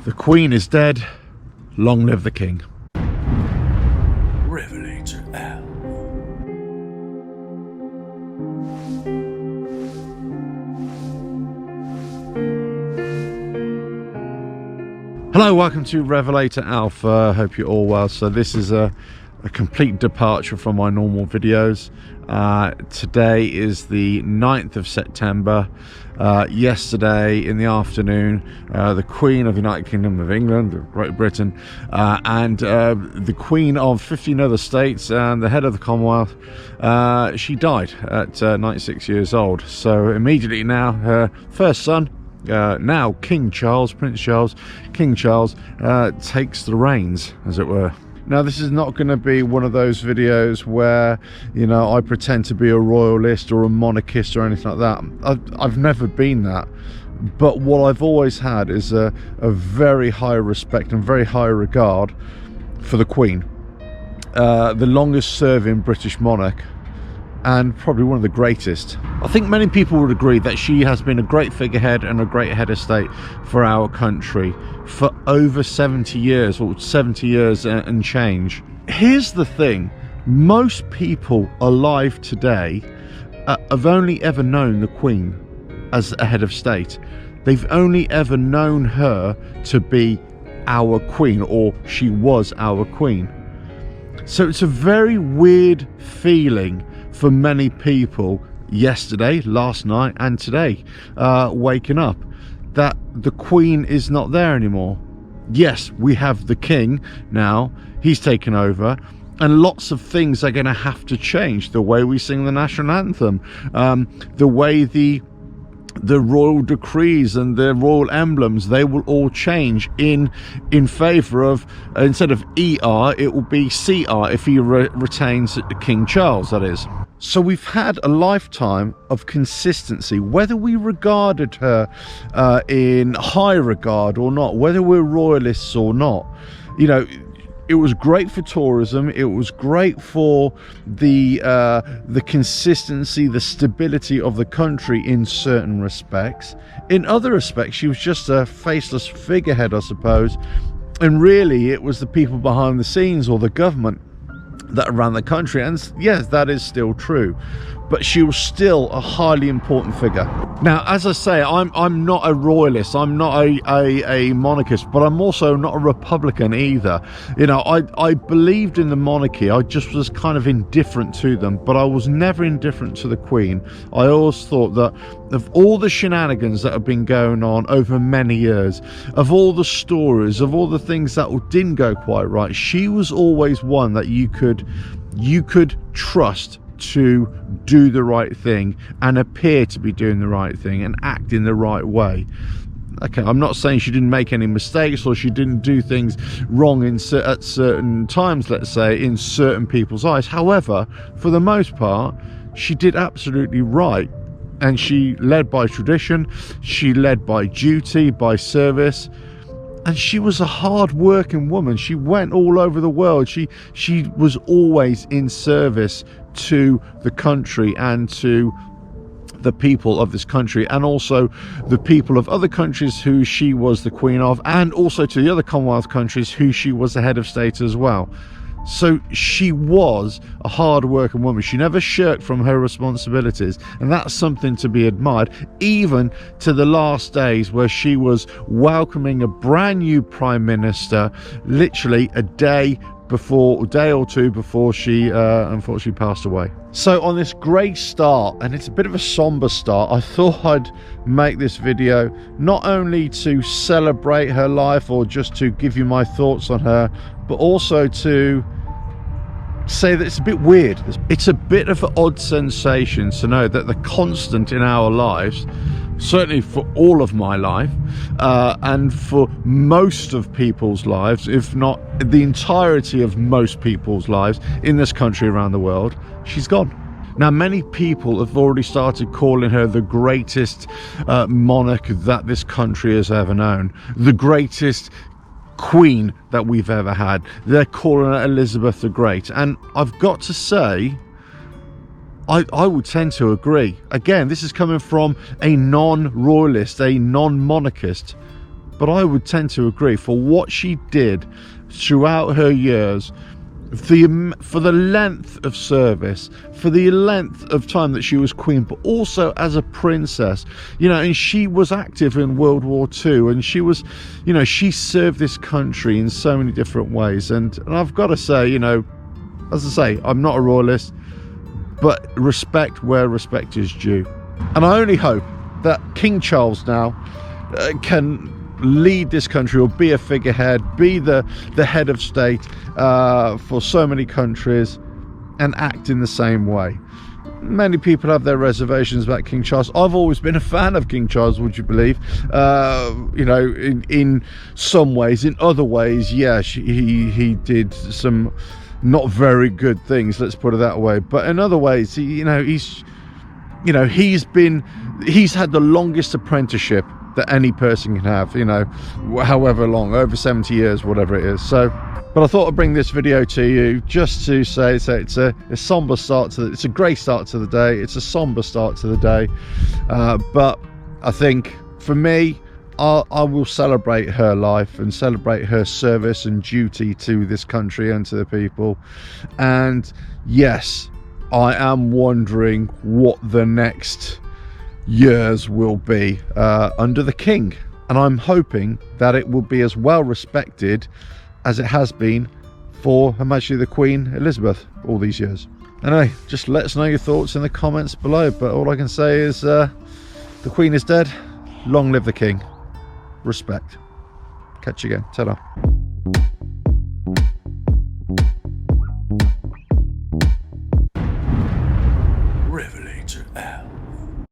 The Queen is dead. Long live the King. RevelatorAlf. Hello, welcome to RevelatorAlf. Hope you're all well. So this is a complete departure from my normal videos. Today is the 9th of September. Yesterday in the afternoon, the Queen of the United Kingdom of England, Great Britain, and the Queen of 15 other states and the head of the Commonwealth, she died at 96 years old. So immediately now her first son, now King Charles, Prince Charles, King Charles, takes the reins, as it were. Now, this is not going to be one of those videos where, you know, I pretend to be a royalist or a monarchist or anything like that. I've never been that. But what I've always had is a very high respect and very high regard for the Queen. The longest serving British monarch, and probably one of the greatest. I think many people would agree that she has been a great figurehead and a great head of state for our country for over 70 years, or 70 years and change. Here's the thing, most people alive today have only ever known the Queen as a head of state. They've only ever known her to be our Queen, or she was our Queen. So it's a very weird feeling for many people yesterday, last night and today, waking up, that the Queen is not there anymore. Yes, we have the King now, he's taken over, and lots of things are going to have to change. The way we sing the national anthem, the way the royal decrees and the royal emblems, they will all change in favor of, instead of ER, it will be CR if he retains King Charles, that is. So we've had a lifetime of consistency, whether we regarded her in high regard or not, whether we're royalists or not. You know, it was great for tourism, it was great for the consistency, the stability of the country in certain respects. In other respects, she was just a faceless figurehead, I suppose, and really it was the people behind the scenes, or the government, that ran the country. And yes, that is still true, but she was still a highly important figure. Now, as I say, I'm not a royalist, I'm not a monarchist, but I'm also not a Republican either. You know, I believed in the monarchy, I just was kind of indifferent to them, but I was never indifferent to the Queen. I always thought that of all the shenanigans that have been going on over many years, of all the stories, of all the things that didn't go quite right, she was always one that you could trust to do the right thing and appear to be doing the right thing and act in the right way. Okay, I'm not saying she didn't make any mistakes or she didn't do things wrong at certain times, let's say, in certain people's eyes. However, for the most part, she did absolutely right. And she led by tradition, she led by duty, by service. And she was a hard-working woman. She went all over the world. She was always in service to the country and to the people of this country, and also the people of other countries who she was the Queen of, and also to the other Commonwealth countries who she was the head of state as well. So she was a hard-working woman. She never shirked from her responsibilities, and that's something to be admired, even to the last days where she was welcoming a brand new Prime Minister literally a day or two before she unfortunately passed away. So on this great start, and it's a bit of a somber start, I thought I'd make this video not only to celebrate her life or just to give you my thoughts on her, but also to say that it's a bit weird. It's a bit of an odd sensation to know that the constant in our lives, certainly for all of my life, and for most of people's lives, if not the entirety of most people's lives in this country, around the world, she's gone. Now, many people have already started calling her the greatest monarch that this country has ever known, the greatest Queen that we've ever had. They're calling her Elizabeth the Great, and I've got to say, I would tend to agree. Again, this is coming from a non-royalist, a non-monarchist, but I would tend to agree for what she did throughout her years, for the length of service, for the length of time that she was queen, but also as a princess, you know, and she was active in World War II, and she was, you know, she served this country in so many different ways. And I've got to say, you know, as I say, I'm not a royalist, but respect where respect is due. And I only hope that King Charles now can lead this country, or be a figurehead, be the head of state for so many countries, and act in the same way. Many people have their reservations about King Charles. I've always been a fan of King Charles, would you believe? You know, in some ways. In other ways, yeah, he did some not very good things, let's put it that way. But in other ways, he's had the longest apprenticeship that any person can have, you know, however long, over 70 years, whatever it is. So, but I thought I'd bring this video to you just to say it's a somber start to it's a grey start to the day, it's a somber start to the day, but I think for me, I will celebrate her life and celebrate her service and duty to this country and to the people. And yes, I am wondering what the next years will be under the king, and I'm hoping that it will be as well respected as it has been for Her Majesty the Queen Elizabeth all these years. Anyway, just let us know your thoughts in the comments below, but all I can say is the Queen is dead, long live the king, respect. Catch you again, ta-da.